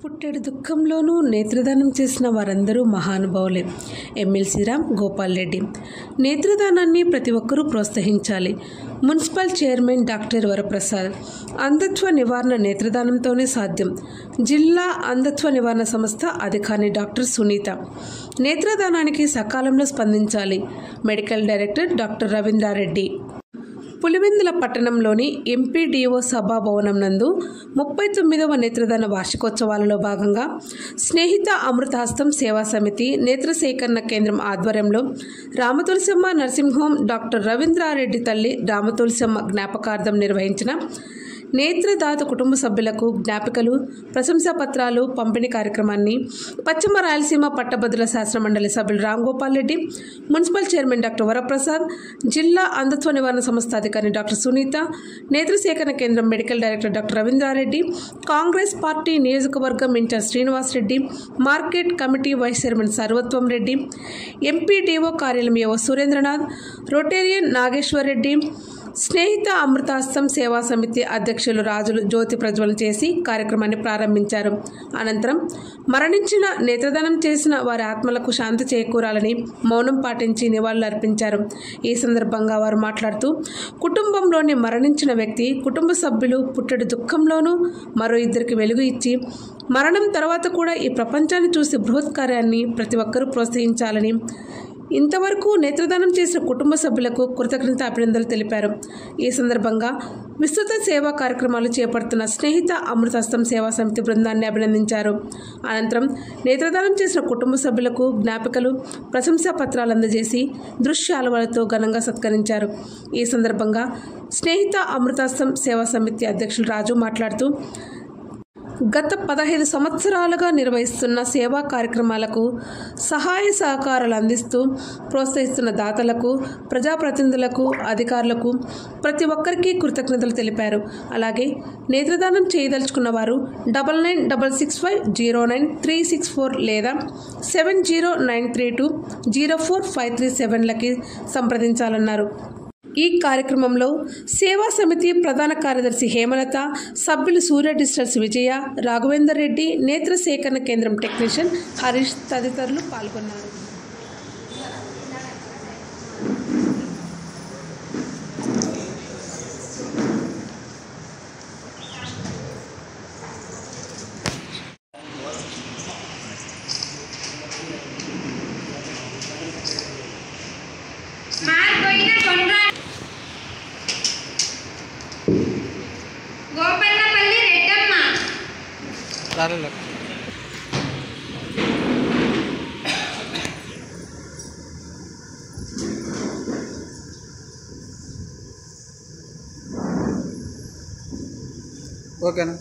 పుట్టెడు దుఃఖంలోనూ నేత్రదానం చేసిన వారందరూ మహానుభావులే. ఎమ్మెల్సీ రామ్ గోపాల్ రెడ్డి. నేత్రదానాన్ని ప్రతి ఒక్కరూ ప్రోత్సహించాలి. Municipal chairman doctor Varaprasad. అంధత్వ నివారణ నేత్రదానంతోనే సాధ్యం. జిల్లా అంధత్వ నివారణ సంస్థ అధికారి డాక్టర్ సునీత. నేత్రదానానికి సకాలంలో స్పందించాలి. Medical director doctor Ravindra Reddy. Pulivendula పట్టణంలోని ఎంపీడీఓ సభాభవనం నందు 39వ నేత్రదాన వార్షికోత్సవాలలో భాగంగా స్నేహిత అమృతహస్తం సేవా సమితి నేత్ర సేకరణ కేంద్రం ఆధ్వర్యంలో Ramatulasamma nursing home doctor Ravindra Reddy తల్లి రామతులసమ్మ జ్ఞాపకార్థం నిర్వహించిన నేత్రదాత కుటుంబ సభ్యులకు జ్ఞాపికలు, ప్రశంసా పత్రాలు పంపిణీ కార్యక్రమాన్ని పశ్చిమ రాయలసీమ పట్టభద్రుల శాసన మండలి సభ్యులు Ram Gopal Reddy, municipal chairman doctor Varaprasad, జిల్లా అంధత్వ నివారణ సంస్థ అధికారి డాక్టర్ సునీత, నేత్ర సేకరణ కేంద్రం medical director doctor Ravindra Reddy, Congress party నియోజకవర్గం incharge Srinivas Reddy, market committee vice chairman సర్వత్వం రెడ్డి, ఎంపీడీఓ కార్యాలయం ఏవో సురేంద్రనాథ్, రొటేరియన్ నాగేశ్వర్ రెడ్డి, స్నేహిత అమృతహస్తం సేవా సమితి అధ్యక్షులు రాజులు జ్యోతి ప్రజ్వలన చేసి కార్యక్రమాన్ని ప్రారంభించారు. అనంతరం మరణించిన నేత్రదానం చేసిన వారి ఆత్మలకు శాంతి చేకూరాలని మౌనం పాటించి నివాళులర్పించారు. ఈ సందర్భంగా వారు మాట్లాడుతూ, కుటుంబంలోని మరణించిన వ్యక్తి కుటుంబ సభ్యులు పుట్టెడు దుఃఖంలోనూ మరో ఇద్దరికి వెలుగు ఇచ్చి మరణం తర్వాత కూడా ఈ ప్రపంచాన్ని చూసి బృహత్ కార్యాన్ని ప్రతి ఒక్కరూ ప్రోత్సహించాలని ఇంతవరకు నేత్రదానం చేసిన కుటుంబ సభ్యులకు కృతజ్ఞత అభినందనలు తెలిపారు. ఈ సందర్భంగా విస్తృత సేవా కార్యక్రమాలు చేపడుతున్న స్నేహిత అమృతహస్తం సేవా సమితి బృందాన్ని అభినందించారు. అనంతరం నేత్రదానం చేసిన కుటుంబ సభ్యులకు జ్ఞాపికలు, ప్రశంసా పత్రాలు అందజేసి దృశ్యాలవలతో ఘనంగా సత్కరించారు. ఈ సందర్భంగా స్నేహిత అమృతహస్తం సేవా సమితి అధ్యక్షులు రాజు మాట్లాడుతూ, గత 15 సంవత్సరాలుగా నిర్వహిస్తున్న సేవా కార్యక్రమాలకు సహాయ సహకారాలు అందిస్తూ ప్రోత్సహిస్తున్న దాతలకు, ప్రజాప్రతినిధులకు, అధికారులకు ప్రతి ఒక్కరికి కృతజ్ఞతలు తెలిపారు. అలాగే నేత్రదానం చేయదలుచుకున్న వారు 9966509364 లేదా 7093204537లకి సంప్రదించాలన్నారు. ఈ కార్యక్రమంలో సేవా సమితి ప్రధాన కార్యదర్శి హేమలత, సభ్యులు సూర్య డిజిటల్స్ విజయ, రాఘవేందర్ రెడ్డి, నేత్ర సేకరణ కేంద్రం టెక్నీషియన్ హరీష్ తదితరులు పాల్గొన్నారు. గోపన్నపల్లి రెడ్డమ్మ. ఓకేనా?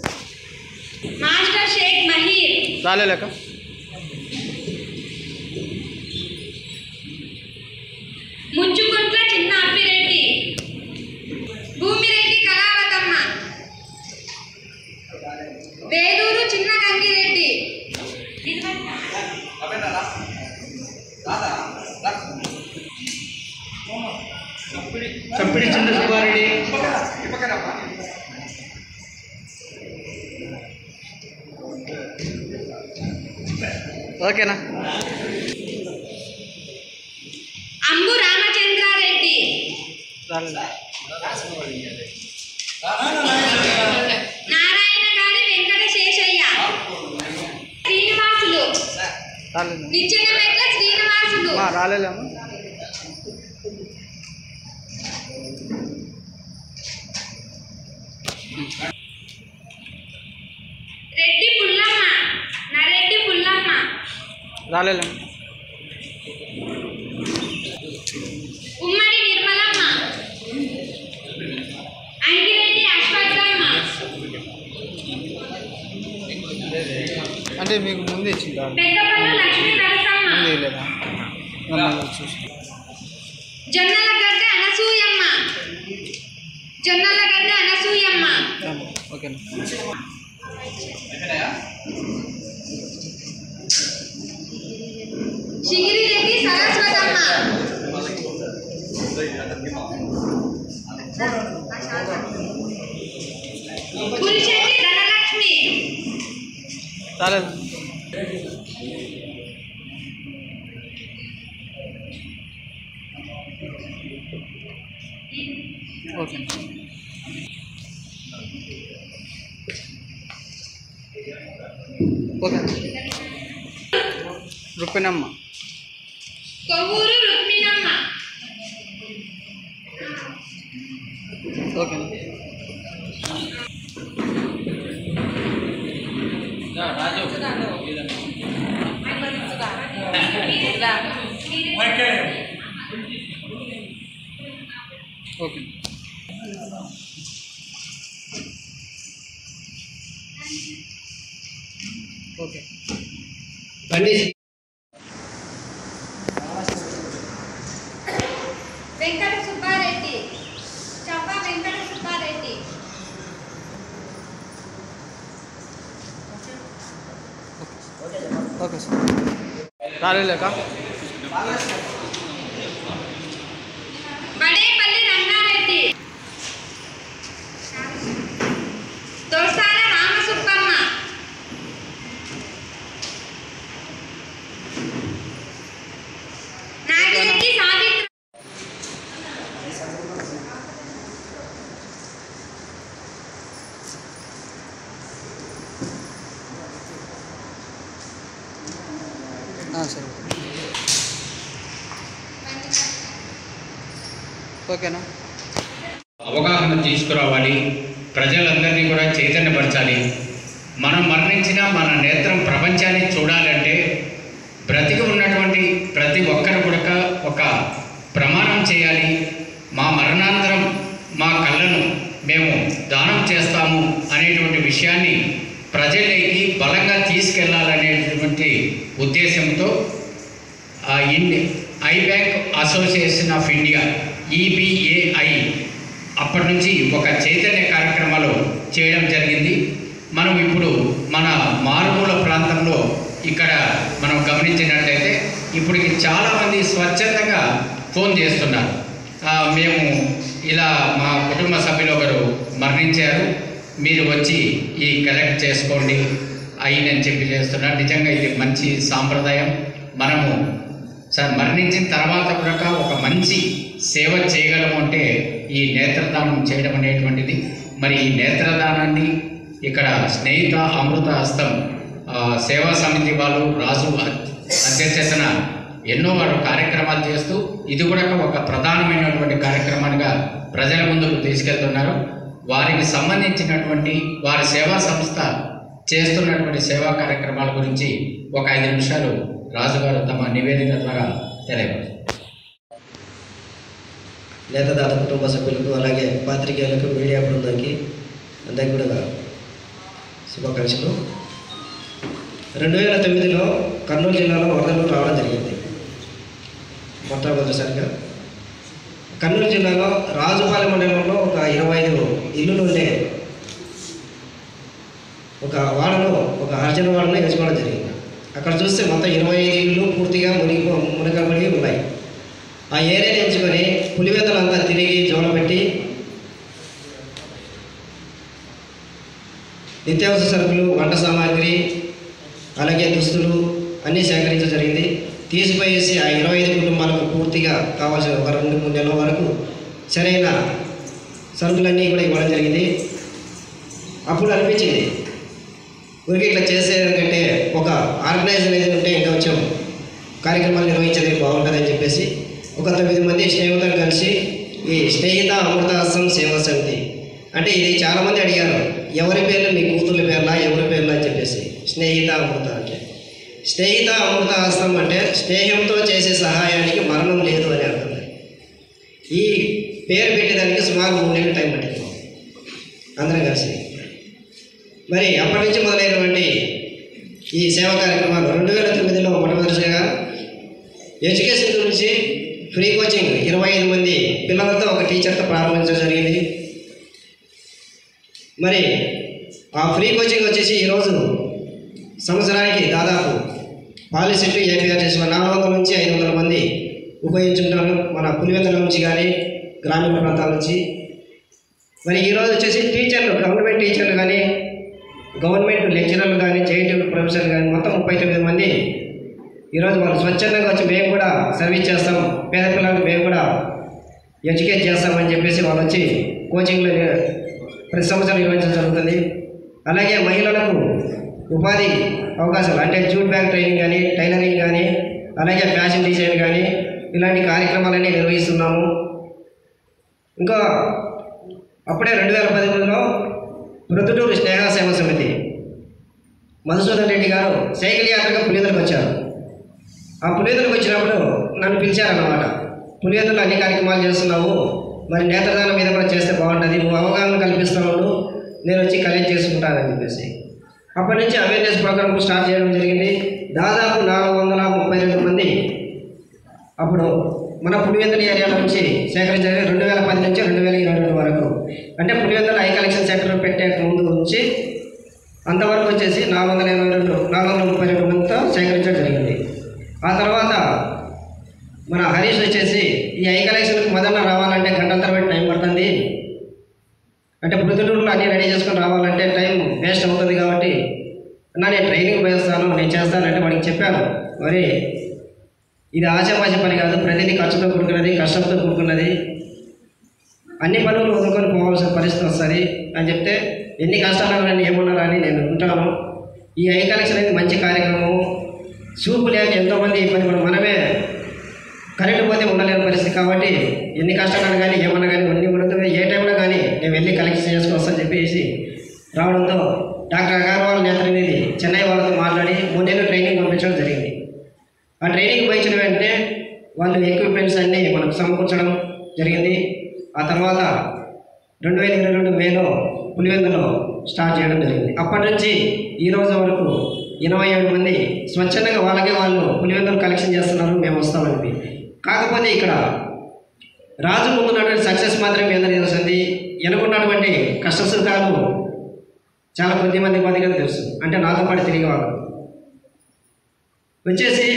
మాస్టర్ షేక్ మహీర్. రాలేక ముచ్చుకుంట్ల చిన్న అప్పిరెడ్డి, భూమిరెడ్డి కళావతమ్మ, వేలూరు చిన్న గంగిరెడ్డి, చంపిడి చిన్న సుబ్బారెడ్డి, ఓకేనా? అంబు రామచంద్రారెడ్డి, నారాయణ గారి వెంకట శేషయ్య, శ్రీనివాసులు, నిచ్చెనమెట్ల శ్రీనివాసులు, రాలేమా? రెడ్డి పుల్లమ్మ, నరెడ్డి పుల్లమ్మ, రాలేమా? ఉమ్మడి నిర్మలమ్మ, అంకిరెడ్డి అశ్వత్థమ్మ, అంటే మీకు ముందు ఇచ్చిందా? పెద్దపల్లి లక్ష్మీ నరసమ్మ, ముందు లేదా? జొన్నలగడ్డ అనసూయమ్మ, జొన్నలగడ్డ అనసూయమ్మ, ఓకేనా? శిగిరిరెడ్డి సరస్వతమ్మ, పులిశెట్టి ధనలక్ష్మి, రాలేదు. Okay. Okay. Rukminamma. Kovvuru Rukminamma. Okay. Okay. Okay. Venkata Subbareddy. Chappa Venkata Subbareddy. Okay sir. రాలేక బడేపల్లి రంగారెడ్డి. దోసాల రామసుబ్బమ్మ. నాగిరెడ్డి సావిత్రి. సరే. ఓకేనా? అవగాహన తీసుకురావాలి, ప్రజలందరినీ కూడా చైతన్యపరచాలి. మనం మరణించిన మన నేత్రం ప్రపంచాన్ని చూడాలంటే బ్రతికి ఉన్నటువంటి ప్రతి ఒక్కరు కూడా ఒక ప్రమాణం చేయాలి. మా మరణానంతరం మా కళ్ళను మేము దానం చేస్తాము అనేటువంటి విషయాన్ని ప్రజలకి బలంగా తీసుకెళ్లాలనేటువంటి ఉద్దేశంతో I bank association of India EBAI అప్పటి నుంచి ఒక చైతన్య కార్యక్రమాలు చేయడం జరిగింది. మనం ఇప్పుడు మన మారుమూల ప్రాంతంలో ఇక్కడ మనం గమనించినట్లయితే ఇప్పటికి చాలామంది స్వచ్ఛందంగా ఫోన్ చేస్తున్నారు. మేము ఇలా మా కుటుంబ సభ్యులు ఒకరు మరణించారు, మీరు వచ్చి ఈ కలెక్ట్ చేసుకోండి అయ్యిందని చెప్పి చేస్తున్నారు. నిజంగా ఇది మంచి సాంప్రదాయం. మనము మరణించిన తర్వాత కూడా ఒక మంచి సేవ చేయగలము అంటే ఈ నేత్రదానం చేయడం అనేటువంటిది. మరి ఈ నేత్రదానాన్ని ఇక్కడ స్నేహిత అమృత హస్తం సేవా సమితి వాళ్ళు రాజు అధ్యక్షతన ఎన్నో వారు కార్యక్రమాలు చేస్తూ ఇది కూడా ఒక ప్రధానమైనటువంటి కార్యక్రమాలుగా ప్రజల ముందుకు తీసుకెళ్తున్నారు. వారికి సంబంధించినటువంటి వారి సేవా సంస్థ చేస్తున్నటువంటి సేవా కార్యక్రమాల గురించి ఒక 5 నిమిషాలు రాజుగారు తమ నివేదిక ద్వారా తెలియపరుస్తారు. నేతదాత కుటుంబ సభ్యులకు అలాగే పాత్రికేయులకు మీడియా బృందానికి అందరికీ కూడా శుభాకాంక్షలు. 2009లో కర్నూలు జిల్లాలో వరదలు రావడం జరిగింది. మొట్టమొదటిసారిగా కర్నూలు జిల్లాలో రాజుపాలెం మండలంలో ఒక 25 ఇల్లులు ఉండే ఒక వాడను, ఒక హర్జన వాడను ఎంచుకోవడం జరిగింది. అక్కడ చూస్తే మొత్తం 25 ఇళ్ళు పూర్తిగా మునిగబడి ఉన్నాయి. ఆ ఏరియాని ఎంచుకొని పులివెందులంతా తిరిగి జోల పెట్టి నిత్యావసర సరుకులు, వంట సామాగ్రి, అలాగే దుస్తులు అన్నీ సేకరించడం జరిగింది. తీసిపోయేసి ఆ 25 కుటుంబాలకు పూర్తిగా కావాల్సిన ఒక 2-3 నెలల వరకు సరైన సరుకులన్నీ కూడా ఇవ్వడం జరిగింది. అప్పుడు అనిపించింది ఊరికి ఇట్లా చేసేదంటే ఒక ఆర్గనైజ్ అనేది ఉంటే ఇంకా కొంచెం కార్యక్రమాలు నిర్వహించేది బాగుంటుందని చెప్పేసి ఒక 9 మంది స్నేహితులు కలిసి ఈ స్నేహిత అమృత హస్తం సేవా సమితి అంటే ఇది చాలామంది అడిగారు, ఎవరి పేర్లు మీ కూతుర్ల పేర్లా, ఎవరి పేర్లు అని చెప్పేసి. స్నేహిత అమృత అంటే స్నేహిత అమృత హస్తం అంటే స్నేహంతో చేసే సహాయానికి మరణం లేదు అని అర్థం. ఈ పేరు పెట్టేదానికి సుమారు 3 నెలలు టైం పట్టింది అందరం కలిసి. మరి అప్పటి నుంచి మొదలైనటువంటి ఈ సేవా కార్యక్రమాలు 2009లో మొట్టమొదటిగా ఎడ్యుకేషన్ గురించి ఫ్రీ కోచింగ్ 25 మంది పిల్లలతో ఒక టీచర్తో ప్రారంభించడం జరిగింది. మరి ఆ ఫ్రీ కోచింగ్ వచ్చేసి ఈరోజు సంవత్సరానికి దాదాపు పాలిసెట్ ఏపీఆర్టీసీ 400 నుంచి 500 మంది ఉపయోగించుకుంటారు, మన పులివెందుల నుంచి కానీ గ్రామీణ ప్రాంతాల నుంచి. మరి ఈరోజు వచ్చేసి టీచర్లు, గవర్నమెంట్ టీచర్లు కానీ గవర్నమెంట్ లెక్చరర్లు కానీ జేఎన్టీయూ ప్రొఫెసర్లు కానీ మొత్తం 39 మంది ఈరోజు వాళ్ళు స్వచ్ఛందంగా వచ్చి మేము కూడా సర్వీస్ చేస్తాం, పేద పిల్లలకు మేము కూడా ఎడ్యుకేట్ చేస్తామని చెప్పేసి వాళ్ళు వచ్చి కోచింగ్లు ప్రతి సంవత్సరం నిర్వహించడం జరుగుతుంది. అలాగే మహిళలకు ఉపాధి అవకాశాలు అంటే జూట్ బ్యాగ్ ట్రైనింగ్ కానీ, టైలరింగ్ కానీ, అలాగే ఫ్యాషన్ డిజైన్ కానీ ఇలాంటి కార్యక్రమాలన్నీ నిర్వహిస్తున్నాము. ఇంకా అప్పుడే 2018లో ప్రొద్దుటూరు స్నేహ సేవ సమితి మధుసూదన్ రెడ్డి గారు సైకిల్ యాత్రగా పులివెందులకు వచ్చారు. ఆ పులివెందులకు వచ్చినప్పుడు నన్ను పిలిచారన్నమాట. పులివెందులు అన్ని కార్యక్రమాలు చేస్తున్నావు, మరి నేత్రదానం మీద కూడా చేస్తే బాగుంటుంది, నువ్వు అవగాహన కల్పిస్తున్నావు, నేను వచ్చి కలెక్ట్ చేసుకుంటానని చెప్పేసి అప్పటి నుంచి అవేర్నెస్ ప్రోగ్రామ్ స్టార్ట్ చేయడం జరిగింది. దాదాపు 432 మంది అప్పుడు మన పులివెందుల ఏరియా నుంచి సేకరించారు. 2010 నుంచి 2022 వరకు అంటే పులివెందుల ఐ కలెక్షన్ సెంటర్ పెట్టే ముందు నుంచి అంతవరకు వచ్చేసి 432 మందితో సేకరించడం జరిగింది. ఆ తర్వాత మన హరీష్ వచ్చేసి ఈ ఐ కలెక్షన్కి మొదట రావాలంటే గంటల తరబడి టైం పడుతుంది, అంటే ప్రొద్దుటూరులో అన్నీ రెడీ చేసుకొని రావాలంటే టైం వేస్ట్ అవుతుంది కాబట్టి నేను ట్రైనింగ్ పోయిస్తాను, నేను చేస్తానంటే వాడికి చెప్పాను, మరి ఇది ఆశాపాశి పని కాదు, ప్రతిదీ ఖర్చుతో కూడుకున్నది, కష్టంతో కూడుకున్నది, అన్ని పనులు వదులుకొని పోవాల్సిన పరిస్థితి వస్తుంది అని చెప్తే ఎన్ని కష్టాలు ఏమన్నారా అని నేను ఉంటాను. ఈ ఐ కలెక్షన్ అనేది మంచి కార్యక్రమం. చూపు లేక ఎంతోమంది ఈ పని మనమే కరెంటు పోతే ఉండలేని పరిస్థితి కాబట్టి ఎన్ని కష్టాలు కానీ ఏమన్నా కానీ అన్ని ఉండదు, ఏ టైంలో కానీ నేను వెళ్ళి కలెక్షన్ చేసుకొస్తాను చెప్పేసి రావడంతో డాక్టర్ అగర్వాల్ నేత్రనిధి చెన్నై వాళ్ళతో మాట్లాడి 3 నెలలు ట్రైనింగ్ పంపించడం జరిగింది. ఆ ట్రైనింగ్ పోయించిన వెంటనే వాళ్ళు ఎక్విప్మెంట్స్ అన్నీ మనకు సమకూర్చడం జరిగింది. ఆ తర్వాత 2022 మేలో పులివెందులో స్టార్ట్ చేయడం జరిగింది. అప్పటి నుంచి ఈ రోజు వరకు 27 మంది స్వచ్ఛందంగా వాళ్ళకే వాళ్ళు పులివెందులు కలెక్షన్ చేస్తున్నారు, మేము వస్తామని. కాకపోతే ఇక్కడ రాజు ముందున్నటువంటి సక్సెస్ మాత్రమే మీద తెలుస్తుంది, వెనుకున్నటువంటి కష్టసుఖాలు చాలా కొద్దిమందిగా తెలుసు. అంటే నాతో పాటు తిరిగి వాళ్ళు వచ్చేసి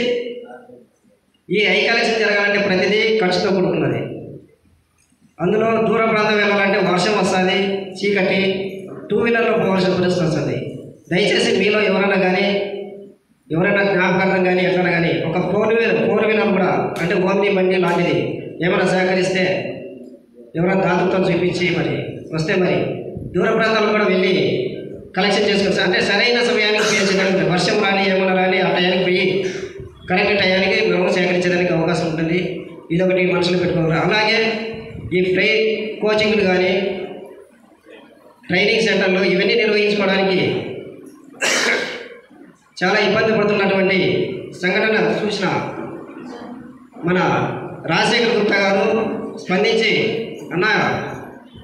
ఈ ఐ కలెక్షన్ జరగాలంటే ప్రతిదీ ఖర్చుతో కూడుకున్నది. అందులో దూర ప్రాంతం వెళ్ళాలంటే వర్షం వస్తుంది, చీకటి, 2 వీలర్లో పోవాల్సిన పరిస్థితి వస్తుంది. దయచేసి మీలో ఎవరైనా జ్ఞాపకార్థం కానీ ఎట్లా కానీ ఒక 4 వీలర్ కూడా అంటే ఓమ్ని బండి లాంటిది ఏమైనా సహకరిస్తే ఎవరైనా దాతృత్వం చూపించి మరి వస్తే మరి దూర ప్రాంతాలకు కూడా వెళ్ళి కలెక్షన్ చేసుకోవచ్చు. అంటే సరైన సమయానికి చేయడానికి వర్షం రాని ఏమైనా రాని ఆ టయానికి పోయి కరెక్ట్ టయానికి మేము సేకరించడానికి అవకాశం ఉంటుంది. ఇదొకటి మనసులో పెట్టుకోవాలి. అలాగే ఈ కోచింగ్లు కానీ ట్రైనింగ్ సెంటర్లు ఇవన్నీ నిర్వహించుకోవడానికి చాలా ఇబ్బంది పడుతున్నటువంటి సంఘటన చూసిన మన రాజశేఖర్ గుప్తా గారు స్పందించి అన్న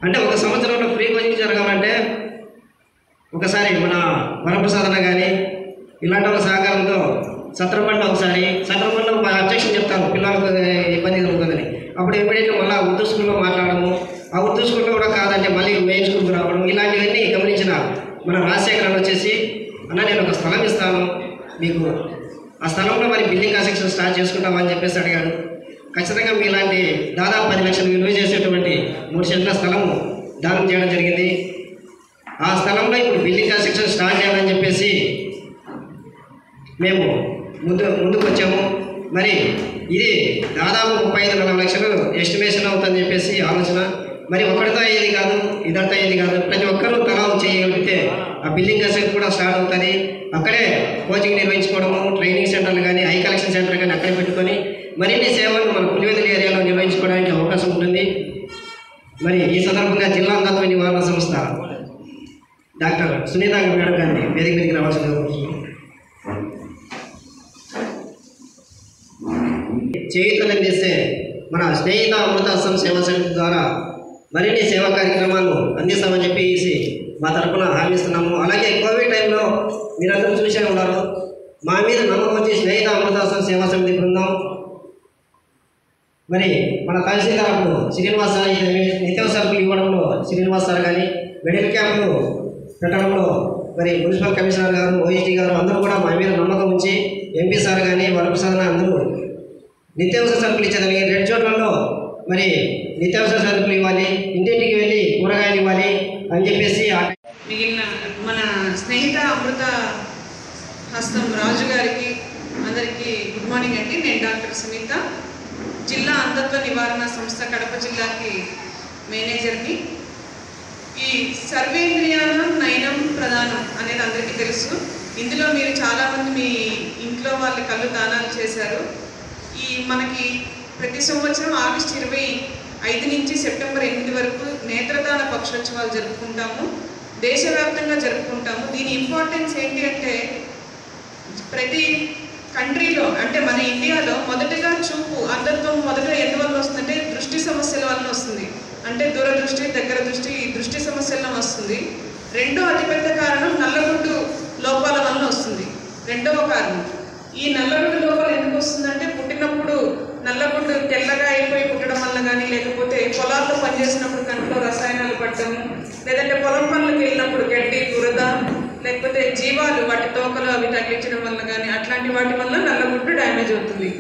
అంటే ఒక సంవత్సరంలో ఫ్రీ కోచింగ్ జరగాలంటే ఒకసారి మన వరప్రసాదన కానీ ఇలాంటి వాళ్ళ సహకారంతో సత్రపండ్లో ఒకసారి సత్రపండ్లో అబ్జెక్షన్ చెప్తాను పిల్లలకు ఇబ్బంది కలుగుతుందని. అప్పుడు ఎప్పుడైతే మళ్ళీ ఉర్దూ స్కూల్లో మాట్లాడము, ఆ ఉర్దూ స్కూల్లో కూడా కాదంటే మళ్ళీ మెయిన్ స్కూల్కి రావడం, ఇలాంటివన్నీ గమనించిన మన రాజశేఖర్ వచ్చేసి అన్న నేను ఒక స్థలం ఇస్తాను మీకు, ఆ స్థలంలో మరి బిల్డింగ్ కన్స్ట్రక్షన్ స్టార్ట్ చేసుకుంటామని చెప్పేసి అడిగాడు. ఖచ్చితంగా మీలాంటి దాదాపు 10 లక్షలు విలువ చేసేటువంటి 3 సెంట్ల స్థలము దానం చేయడం జరిగింది. ఆ స్థలంలో ఇప్పుడు బిల్డింగ్ కన్స్ట్రక్షన్ స్టార్ట్ చేయాలని చెప్పేసి మేము ముందుకు వచ్చాము. మరి ఇది దాదాపు 35-40 లక్షలు ఎస్టిమేషన్ అవుతుందని చెప్పేసి ఆలోచన. మరి ఒక్కడితో అయ్యేది కాదు, ఇదంతా అయ్యేది కాదు, ప్రతి ఒక్కరూ తలా చేయగలిగితే ఆ బిల్డింగ్ కన్స్ట్రక్షన్ కూడా స్టార్ట్ అవుతుంది. అక్కడే కోచింగ్ నిర్వహించుకోవడము, ట్రైనింగ్ సెంటర్లు కానీ ఐ కలెక్షన్ సెంటర్ కానీ అక్కడే పెట్టుకొని మరిన్ని సేవలు మన పులివెందుల ఏరియాలో నిర్వహించుకోవడానికి అవకాశం ఉంటుంది. మరి ఈ సందర్భంగా జిల్లా అంధత్వ నివారణ సంస్థ డాక్టర్ సునీత మేడం గారిని వేదిక మీదకి రావాల్సింది కోరుతున్నాను. చేయూతలందిస్తే మన స్నేహిత అమృతాశ్రం సేవా సమితి ద్వారా మరిన్ని సేవా కార్యక్రమాలు అందిస్తామని చెప్పేసి మా తరఫున హామీస్తున్నాము. అలాగే కోవిడ్ టైంలో మీరందరూ చూసే ఉన్నారు, మా మీద నమ్మకం వచ్చి స్నేహిత అమృతాశ్రం సేవా సమితి బృందం మరి మన తహసీల్దార్ అప్పుడు శ్రీనివాస్ సార్ నిత్యావసరాలు ఇవ్వడంలో శ్రీనివాస్ సార్ కానీ మెడికల్ క్యాంపులు పెట్టడంలో మరి మున్సిపల్ కమిషనర్ గారు, ఓఎస్టీ గారు అందరూ కూడా మా మీద నమ్మకం ఉంచి ఎంపీ సార్ కానీ వరప్రసాదన అందరూ నిత్యావసర సరుకులు ఇచ్చేదానికి రెడ్ జోన్లలో మరి నిత్యావసర సరుకులు ఇవ్వాలి, ఇంటింటికి వెళ్ళి కూరగాయలు ఇవ్వాలి అని చెప్పేసి మిగిలిన మన స్నేహిత అమృత హస్తం రాజు గారికి అందరికీ గుడ్ మార్నింగ్ అండి. నేను డాక్టర్ సునీత, జిల్లా అంధత్వ నివారణ సంస్థ కడప జిల్లాకి మేనేజర్ని. ఈ సర్వేంద్రియానం నయనం ప్రధానం అనేది అందరికీ తెలుసు. ఇందులో మీరు చాలామంది మీ ఇంట్లో వాళ్ళ కళ్ళు దానాలు చేశారు. మనకి ప్రతి సంవత్సరం ఆగస్టు 25 నుంచి సెప్టెంబర్ 8 వరకు నేత్రదాన పక్షోత్సవాలు జరుపుకుంటాము. దేశవ్యాప్తంగా జరుపుకుంటాము. దీని ఇంపార్టెన్స్ ఏంటి అంటే ప్రతి కంట్రీలో అంటే మన ఇండియాలో మొదటగా చూపు అంధత్వం మొదట ఎందువల్ల వస్తుందంటే దృష్టి సమస్యల వలన వస్తుంది. అంటే దూరదృష్టి, దగ్గర దృష్టి, ఈ దృష్టి సమస్యల వస్తుంది. రెండో అతిపెద్ద కారణం నల్లగుడ్డు లోపాల వలన వస్తుంది. రెండవ కారణం ఈ నల్లగుడ్డు లోపాలు ఎందుకు వస్తుందంటే పుట్టినప్పుడు నల్లగుడ్డు తెల్లగా అయిపోయి పుట్టడం వల్ల కానీ, లేకపోతే పొలాల్లో పనిచేసినప్పుడు కంట్లో రసాయనాలు పట్టడము, లేదంటే పొలం పనులకు వెళ్ళినప్పుడు గడ్డి, దురద, లేకపోతే జీవాలు వాటి తోకలు అవి తగిలించడం వల్ల కానీ అట్లాంటి వాటి వల్ల నల్లగుడ్డు డ్యామేజ్ అవుతుంది.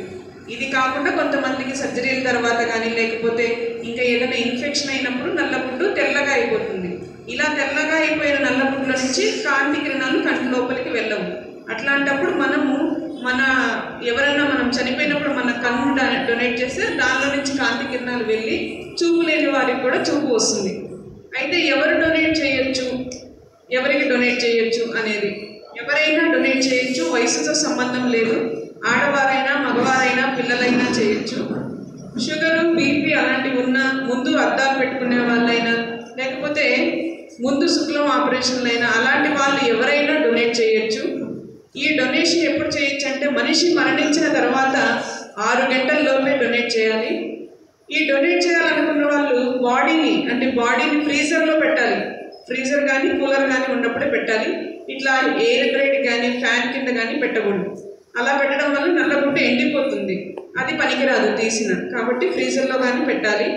ఇది కాకుండా కొంతమందికి సర్జరీల తర్వాత కానీ, లేకపోతే ఇంకా ఏదైనా ఇన్ఫెక్షన్ అయినప్పుడు నల్లగుడ్డు తెల్లగా అయిపోతుంది. ఇలా తెల్లగా అయిపోయిన నల్లగుడ్ల నుంచి కాంతి కిరణాలు కంటి లోపలికి వెళ్ళవు. అట్లాంటప్పుడు ఎవరైనా మనం చనిపోయినప్పుడు మన కన్ను డొనేట్ చేస్తే దానిలో నుంచి కాంతి కిరణాలు వెళ్ళి చూపు లేని వారికి కూడా చూపు వస్తుంది. అయితే ఎవరు డొనేట్ చేయొచ్చు, ఎవరికి డొనేట్ చేయొచ్చు అనేది, ఎవరైనా డొనేట్ చేయొచ్చు. వయసుతో సంబంధం లేదు. ఆడవారైనా, మగవారైనా, పిల్లలైనా చేయొచ్చు. షుగరు, బీపీ అలాంటివి ఉన్నా, ముందు అద్దాలు పెట్టుకునే వాళ్ళైనా, లేకపోతే ముందు శుక్లం ఆపరేషన్లైనా అలాంటి వాళ్ళు ఎవరైనా డొనేట్ చేయొచ్చు. ఈ డొనేషన్ ఎప్పుడు చేయొచ్చు అంటే మనిషి మరణించిన తర్వాత 6 గంటల్లోపే డొనేట్ చేయాలి. ఈ డొనేట్ చేయాలనుకున్న వాళ్ళు బాడీని ఫ్రీజర్లో పెట్టాలి. ఫ్రీజర్ కానీ కూలర్ కానీ ఉన్నప్పుడే పెట్టాలి. ఇట్లా ఎయిర్ గ్రేడ్ కానీ ఫ్యాన్ కింద కానీ పెట్టకూడదు. అలా పెట్టడం వల్ల నల్లగుడ్డు ఎండిపోతుంది, అది పనికిరాదు తీసిన. కాబట్టి ఫ్రీజర్లో కానీ పెట్టాలి.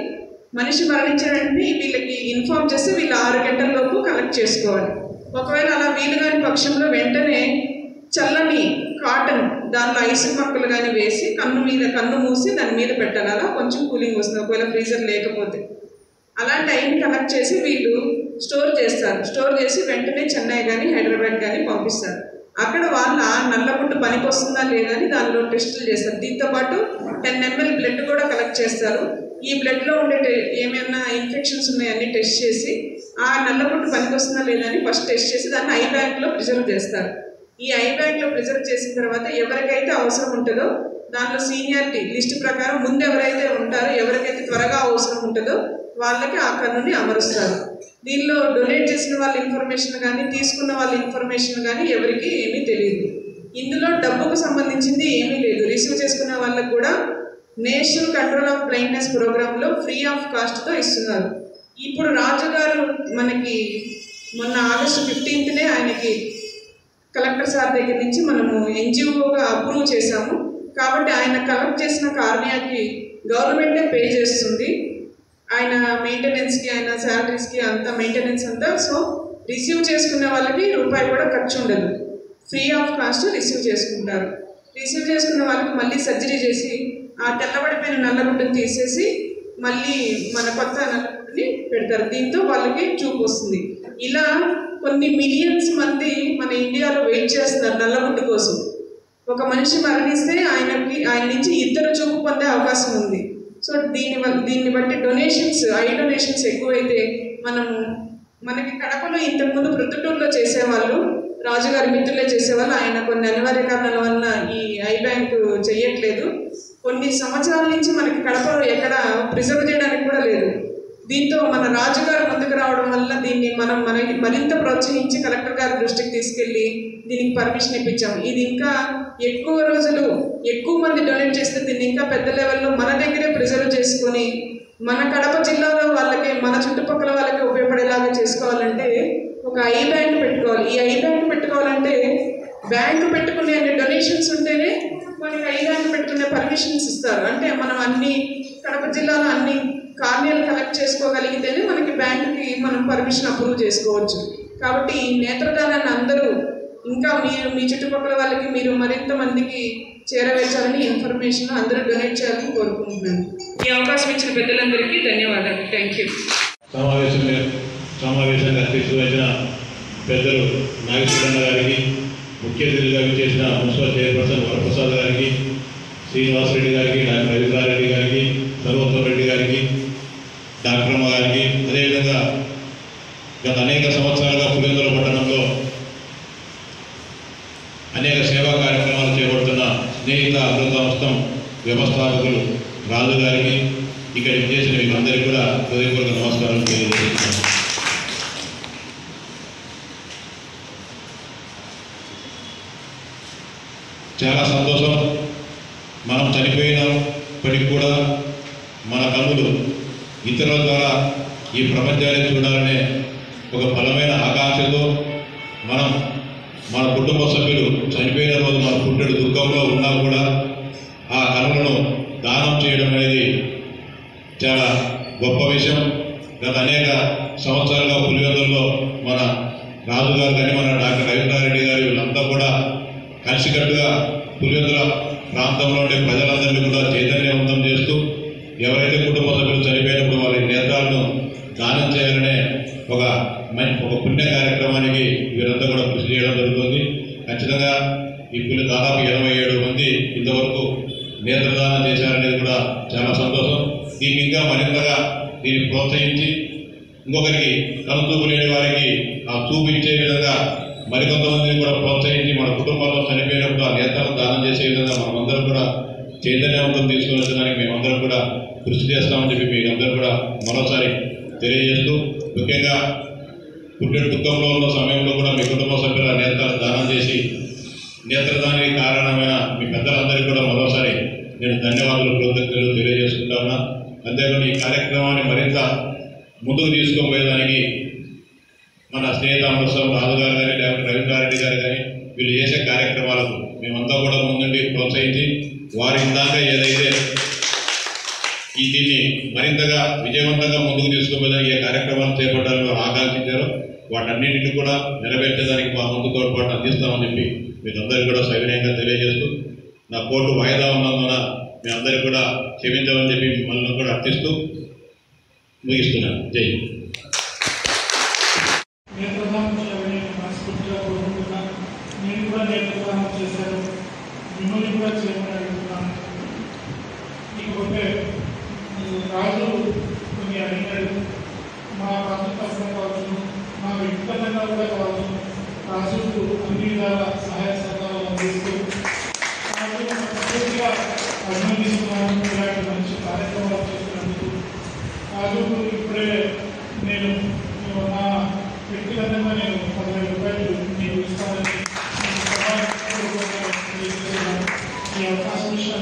మనిషి మరణించిన వెంటనే వీళ్ళకి ఇన్ఫార్మ్ చేస్తే వీళ్ళు 6 గంటల్లోపు కలెక్ట్ చేసుకోవాలి. ఒకవేళ అలా వీలు కాని పక్షంలో వెంటనే చల్లని కాటన్ దానిలో ఐస్ మక్కలు కానీ వేసి కన్ను మూసి దాని మీద పెట్టాలి. అలా కొంచెం కూలింగ్ వస్తుంది ఒకవేళ ఫ్రీజర్ లేకపోతే. అలాంటి ఐని కలెక్ట్ చేసి వీళ్ళు స్టోర్ చేస్తారు. స్టోర్ చేసి వెంటనే చెన్నై కానీ హైదరాబాద్ కానీ పంపిస్తారు. అక్కడ వాళ్ళ నల్లగుడ్డు పనికి వస్తుందా లేదా అని దానిలో టెస్టులు చేస్తారు. దీంతోపాటు 10 ml బ్లడ్ కూడా కలెక్ట్ చేస్తారు. ఈ బ్లడ్లో ఉండే ఏమైనా ఇన్ఫెక్షన్స్ ఉన్నాయని టెస్ట్ చేసి ఆ నల్లగుడ్డు పనికి వస్తుందా లేదా అని ఫస్ట్ టెస్ట్ చేసి దాన్ని ఐ బ్యాంక్లో ప్రిజర్వ్ చేస్తారు. ఈ ఐ బ్యాంక్లో ప్రిజర్వ్ చేసిన తర్వాత ఎవరికైతే అవసరం ఉంటుందో దానిలో సీనియారిటీ లిస్ట్ ప్రకారం ముందు ఎవరైతే ఉంటారో, ఎవరికైతే త్వరగా అవసరం ఉంటుందో వాళ్ళకి ఆ కన్నుని అమరుస్తారు. దీనిలో డొనేట్ చేసిన వాళ్ళ ఇన్ఫర్మేషన్ కానీ, తీసుకున్న వాళ్ళ ఇన్ఫర్మేషన్ కానీ ఎవరికి ఏమీ తెలియదు. ఇందులో డబ్బుకు సంబంధించింది ఏమీ లేదు. రిసీవ్ చేసుకున్న వాళ్ళకు కూడా నేషనల్ కంట్రోల్ ఆఫ్ బ్లైండ్నెస్ ప్రోగ్రాంలో ఫ్రీ ఆఫ్ కాస్ట్తో ఇస్తున్నారు. ఇప్పుడు రాజు గారు మనకి మొన్న ఆగస్టు 15నే ఆయనకి కలెక్టర్ సార్ దగ్గర నుంచి మనము ఎన్జిఓగా అప్రూవ్ చేశాము. కాబట్టి ఆయన కలెక్ట్ చేసిన కార్నియాకి గవర్నమెంటే పే చేస్తుంది. ఆయన మెయింటెనెన్స్కి, ఆయన శాలరీస్కి అంతా మెయింటెనెన్స్ అంతా. సో రిసీవ్ చేసుకునే వాళ్ళకి రూపాయి కూడా ఖర్చు ఉండదు. ఫ్రీ ఆఫ్ కాస్ట్ రిసీవ్ చేసుకుంటారు. రిసీవ్ చేసుకున్న వాళ్ళకి మళ్ళీ సర్జరీ చేసి ఆ తెల్లబడిపోయిన నల్లగుడ్డని తీసేసి మళ్ళీ మన కొత్త నల్లగుడ్డని పెడతారు. దీంతో వాళ్ళకి చూపు వస్తుంది. ఇలా కొన్ని మిలియన్స్ మంది మన ఇండియాలో వెయిట్ చేస్తున్నారు నల్లగుడ్డు కోసం. ఒక మనిషి మరణిస్తే ఆయన నుంచి 2 చూపు పొందే అవకాశం ఉంది. సో దీన్ని బట్టి ఐ డొనేషన్స్ ఎక్కువైతే మనకి కడపలో ఇంతకుముందు ప్రొద్దుటూరులో చేసేవాళ్ళు, రాజుగారి మిత్రులే చేసేవాళ్ళు. ఆయన కొన్ని అనివార్య కారణాల వల్ల ఈ ఐ బ్యాంక్ చేయట్లేదు. కొన్ని సంవత్సరాల నుంచి మనకి కడపలో ఎక్కడ ప్రిజర్వ్ చేయడానికి కూడా లేదు. దీంతో మన రాజుగారు ముందుకు రావడం వల్ల దీన్ని మనకి మరింత ప్రోత్సహించి కలెక్టర్ గారి దృష్టికి తీసుకెళ్ళి దీనికి పర్మిషన్ ఇప్పించాము. ఇది ఇంకా ఎక్కువ రోజులు ఎక్కువ మంది డొనేట్ చేస్తే దీన్ని ఇంకా పెద్ద లెవెల్లో మన దగ్గరే ప్రిజర్వ్ చేసుకొని మన కడప జిల్లాలో వాళ్ళకి, మన చుట్టుపక్కల వాళ్ళకి ఉపయోగపడేలాగా చేసుకోవాలంటే ఒక ఐ బ్యాంక్ పెట్టుకోవాలి. ఈ ఐ బ్యాంక్ పెట్టుకోవాలంటే బ్యాంకు పెట్టుకునే అన్ని డొనేషన్స్ ఉంటేనే మనకి ఐ బ్యాంక్ పెట్టుకునే పర్మిషన్స్ ఇస్తారు. అంటే మనం కడప జిల్లాలో అన్ని కార్నియాలు కలెక్ట్ చేసుకోగలిగితేనే మనకి బ్యాంకుకి మనం పర్మిషన్ అప్రూవ్ చేసుకోవచ్చు. కాబట్టి ఈ నేత్రదానాన్ని అందరూ ఇంకా మీ చుట్టుపక్కల వాళ్ళకి మీరు మరింత మందికి చేరవేర్చాలని, ఇన్ఫర్మేషన్ అందరూ డొనేట్ చేయాలని కోరుకుంటున్నాను. ఈ అవకాశం ఇచ్చిన పెద్దలందరికీ ధన్యవాదాలు. Thank you. సమావేశంగా తీసుకువచ్చిన పెద్దలు నాగేశ్వరన్న గారికి, ముఖ్య అతిథిగా చేసిన మున్సిపల్ చైర్పర్సన్ వరప్రసాద్ గారికి, శ్రీనివాసరెడ్డి గారికి, డాక్టర్ రవీంద్రారెడ్డి గారికి, సర్వోత్తమ్ రెడ్డి గారికి, డాక్టర్ అమ్మ గారికి, అదేవిధంగా గత అనేక సంవత్సరాలుగా పులివెందుల పట్టణంలో అనేక సేవా కార్యక్రమాలు చేపడుతున్న స్నేహిత అమృత సంస్థం వ్యవస్థాపకులు రాజు గారికి, ఇక్కడికి చేసిన వీళ్ళందరికీ కూడా హృదయపూర్వక నమస్కారం తెలియజేస్తున్నాను. చాలా సంతోషం. మనం చనిపోయినప్పటికీ కూడా మన కన్నులు ఇతరుల ద్వారా ఈ ప్రపంచాన్ని చూడాలనే ఒక బలమైన ఆకాంక్షతో మనం మన కుటుంబ సభ్యులు చనిపోయిన రోజు మన పుట్టెడు దుఃఖంలో ఉన్నా కూడా ఆ కన్నులను దానం చేయడం అనేది చాలా గొప్ప విషయం. గత అనేక సంవత్సరాలుగా పులివెందులలో మన రాజు గారు కానీ మన డాక్టర్ రవీంద్రారెడ్డి గారు వీళ్ళంతా కూడా కలిసికట్టుగా పులివెందుల ప్రాంతంలో ఉండే ప్రజలందరినీ కూడా చైతన్యవంతం చేస్తూ ఎవరైతే కుటుంబ సభ్యులు చనిపోయినప్పుడు వారి నేత్రాలను దానం చేయాలనే ఒక పుణ్య కార్యక్రమానికి వీరంతా కూడా కృషి చేయడం జరుగుతుంది. ఖచ్చితంగా ఇప్పుడు దాదాపు 87 మంది ఇంతవరకు నేత్రదానం చేశారనేది కూడా చాలా సంతోషం. దీన్ని ఇంకా మరింతగా దీన్ని ప్రోత్సహించి ఇంకొకరికి కనుచూపు లేని వారికి ఆ చూపు ఇచ్చే విధంగా మరికొంతమందిని కూడా ప్రోత్సహించి మన కుటుంబాల్లో చనిపోయినప్పుడు ఆ నేతలను దానం చేసే విధంగా మనమందరం కూడా చైతన్యవంతం తీసుకుని వచ్చడానికి మేమందరం కూడా కృషి చేస్తామని చెప్పి మీకు అందరూ కూడా మరోసారి తెలియజేస్తూ, ముఖ్యంగా పుట్టిన దుఃఖంలో ఉన్న సమయంలో కూడా మీ కుటుంబ సభ్యుల నేతలు దానం చేసి నేత్రదానికి కారణమైన మీ పెద్దలందరికీ కూడా మరోసారి నేను ధన్యవాదాలు, కృతజ్ఞతలు తెలియజేసుకుంటాను. అంతేకాదు ఈ కార్యక్రమాన్ని మరింత ముందుకు తీసుకుపోయేదానికి మన స్నేహిత అమృతం రాజు గారు కానీ డాక్టర్ రవీంద్రారెడ్డి గారు కానీ వీళ్ళు చేసే కార్యక్రమాలకు మేమంతా కూడా ముందుండి ప్రోత్సహించి వారి ఇందాక ఏదైతే దీన్ని మరింతగా విజయవంతంగా ముందుకు తీసుకుపోయేదానికి ఏ కార్యక్రమాలు చేపట్టాలని వారు ఆకాంక్షించారో వాటన్నింటినీ కూడా నెరవేర్చడానికి మా ముందు తోడ్పాటు అందిస్తామని చెప్పి మీకు అందరికీ కూడా సవినయంగా తెలియజేస్తూ, నా కోర్టు వాయిదా ఉన్నందున మీ అందరికీ కూడా క్షమించామని చెప్పి మిమ్మల్ని కూడా అర్థిస్తూ ముగిస్తున్నాను. జై నేత్రదానం చేయాలని మనస్ఫూర్తిగా కోరుకుంటున్నాను. నేను కూడా నేత్రదానం చేశాను, మిమ్మల్ని కూడా చేయమని అడుగుతున్నాను. ఇకపోతే రాజు కొన్ని అడిగాడు, మా ప్రాంతం తరఫున కావచ్చు, మా వ్యక్తిగతంగా కూడా కావచ్చు, రాజుకు అన్ని విధాల సహాయ సహకారాలు అందిస్తూ రాజు పూర్తిగా అభినందిస్తున్నాను. ఇలాంటి మంచి కార్యక్రమాలు చేస్తున్నందుకు రాజుకు ఇప్పుడే నేను నా వ్యక్తిగతంగా నేను 10,000 రూపాయలు మీకు ఇస్తానని ఈ అవకాశం ఇచ్చిన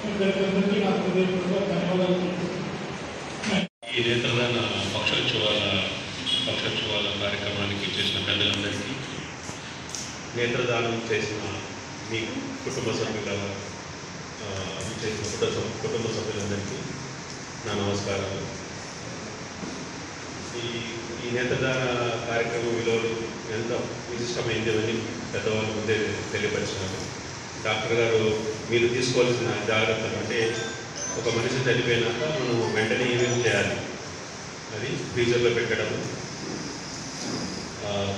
ఇద్దరికందరికీ నాకు హృదయపూర్వక ధన్యవాదాలు తెలుపుతున్నాను. ఈ నేత్రదాన పక్షోత్సవాల కార్యక్రమానికి చేసిన పెద్దలందరికీ, నేత్రదానం చేసిన మీ కుటుంబ సభ్యులందరికీ నా నమస్కారాలు. ఈ నేత్రదాన కార్యక్రమం విలువలు ఎంత విశిష్టమైందని పెద్దవాళ్ళు ముందే తెలియపరిచినారు. డాక్టర్ గారు మీరు తీసుకోవాల్సిన జాగ్రత్తలు అంటే ఒక మనిషి చనిపోయినాక మనం వెంటనే ఏమేమి చేయాలి, అది ఫ్రీజర్లో పెట్టడం,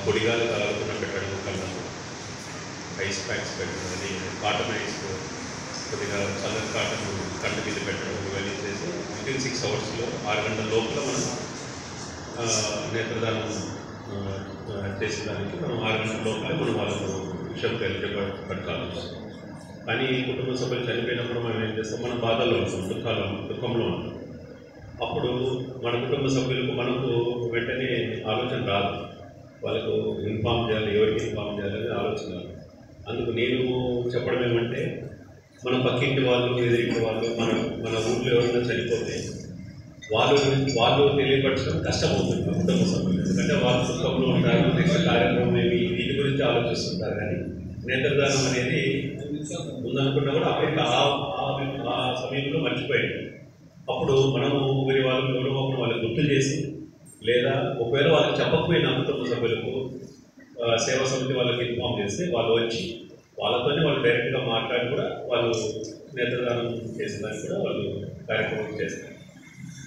పొడిగాలు కలగకుండా పెట్టడం, కళ్ళ ఐస్ ప్యాక్స్ పెట్టడం, అది కాటన్ ఐస్ కొద్దిగా చల్లని కాటన్ కళ్ళ మీద పెట్టడం, ఇవన్నీ చేసి వితిన్ 6 అవర్స్లో 6 గంటల లోపల మనం నేత్రదానం చేసేదానికి మనం 6 గంటల లోపలే మనం వాళ్ళకు విషయం తెలియపరచాలి. కానీ కుటుంబ సభ్యులు చనిపోయినప్పుడు మనం ఏం చేస్తాం, మనం బాధల్లో ఉంటాం, దుఃఖంలో ఉంటాం. అప్పుడు మన కుటుంబ సభ్యులకు మనకు వెంటనే ఆలోచన రాదు, వాళ్ళకు ఇన్ఫామ్ చేయాలి, ఎవరికి ఇన్ఫామ్ చేయాలని ఆలోచన రాదు. అందుకు నేను చెప్పడం ఏమంటే, మన పక్కింటి వాళ్ళు, ఎదురింటి వాళ్ళు, మన ఊళ్ళో ఎవరైనా చనిపోతే వాళ్ళు తెలియపరచడం కష్టమవుతుంది కుటుంబ సభ్యులు. ఎందుకంటే వాళ్ళు దుఃఖంలో ఉంటారు, నెక్స్ట్ కార్యక్రమం ఏమి వీటి గురించి ఆలోచిస్తుంటారు. కానీ నేత్రదానం అనేది ఉందనుకున్నా కూడా అప్పటికి ఆ సమయంలో మర్చిపోయాడు. అప్పుడు మనము వేరే వాళ్ళు ఎవరో వాళ్ళకి గుర్తు చేసి, లేదా ఒకవేళ వాళ్ళకి చెప్పకపోయినా కుటుంబ సభ్యులకు సేవా సమితి వాళ్ళకి ఇన్ఫామ్ చేస్తే వాళ్ళు వచ్చి వాళ్ళతోనే వాళ్ళు డైరెక్ట్గా మాట్లాడి కూడా వాళ్ళు నేత్రదానం చేసేదానికి కూడా వాళ్ళు కార్యక్రమం చేస్తారు.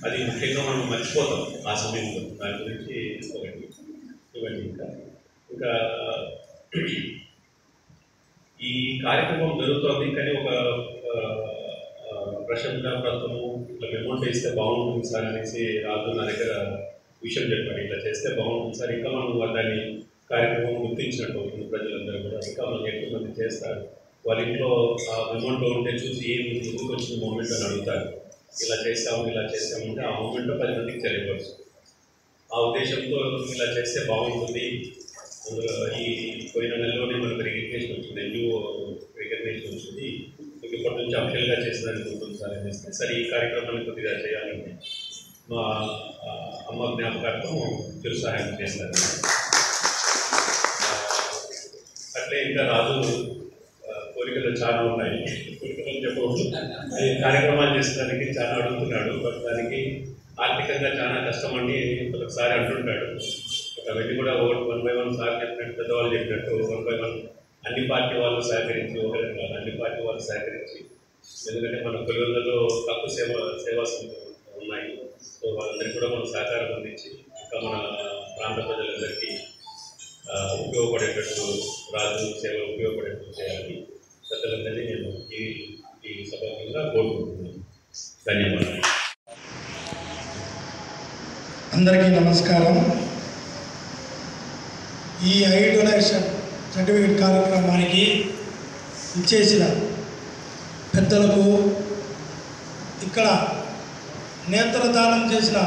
అది ముఖ్యంగా మనం మర్చిపోతాం ఆ సమయంలో. దాని గురించి ఒకటి ఇవ్వండి. ఇంకా ఇంకా ఈ కార్యక్రమం జరుగుతుంది, కానీ ఒక ప్రశంసాపత్రము ఇట్లా మెమోంట్ ఇస్తే బాగుంటుంది సార్ అనేసి రాజు నా దగ్గర విషయం చెప్పాడు. ఇట్లా చేస్తే బాగుంటుంది సార్, ఇంకా మనం దాన్ని కార్యక్రమం గుర్తించినట్టు అవుతుంది. ప్రజలందరూ కూడా ఇంకా మనం ఎక్కువ మంది చేస్తారు. వాళ్ళ ఇంట్లో ఆ మెమోంట్లో ఉంటే చూసి ఏం ముందుకు వచ్చిన మూమెంట్ అని అడుగుతారు. ఇలా చేస్తామంటే ఆ మూమెంట్లో 10 మందికి తెలియపరుస్తుంది. ఆ ఉద్దేశంతో ఇలా చేస్తే బాగుంటుంది. అందులో ఈ పోయిన నెలలోనే మనకు రికగ్నేషన్ వచ్చింది, ఎన్జిఓ రికగ్నేషన్ వచ్చింది. మీకు ఇప్పటి నుంచి అఫీషియల్గా చేసేదానికి ఉంటుంది సార్ అని చేస్తే సరే ఈ కార్యక్రమాన్ని కొద్దిగా చేయాలంటే మా అమ్మ జ్ఞాపకార్థం చిరు సహాయం చేస్తారు. అట్లే ఇంకా రాజు కోరికలు చాలా ఉన్నాయి, కోరికలు చెప్పవచ్చు. కార్యక్రమాలు చేసేదానికి చాలా అడుగుతున్నాడు. బట్ దానికి ఆర్థికంగా చాలా కష్టం అండి ఒకసారి అంటుంటాడు. అవన్నీ కూడా 1 by 1 సార్ చెప్పినట్టు, పెద్దవాళ్ళు చెప్పినట్టు 1 by 1 అన్ని పార్టీ వాళ్ళు సహకరించి, ఒకరికి కాదు అన్ని పార్టీ వాళ్ళు సహకరించి, ఎందుకంటే మన కొలువులలో తక్కువ సేవా ఉన్నాయి. సో వాళ్ళందరికీ కూడా మనం సహకారం అందించి ఇంకా మన ప్రాంత ప్రజలందరికీ ఉపయోగపడేటట్టు రాజు సేవ ఉపయోగపడేటట్టు చేయాలని పెద్దలందరినీ నేను ఈ సభాముఖంగా కోరుకుంటున్నాను. ధన్యవాదాలు. అందరికీ నమస్కారం. ఈ ఐ డొనేషన్ సర్టిఫికేట్ కార్యక్రమానికి ఇచ్చేసిన పెద్దలకు, ఇక్కడ నేత్రదానం చేసిన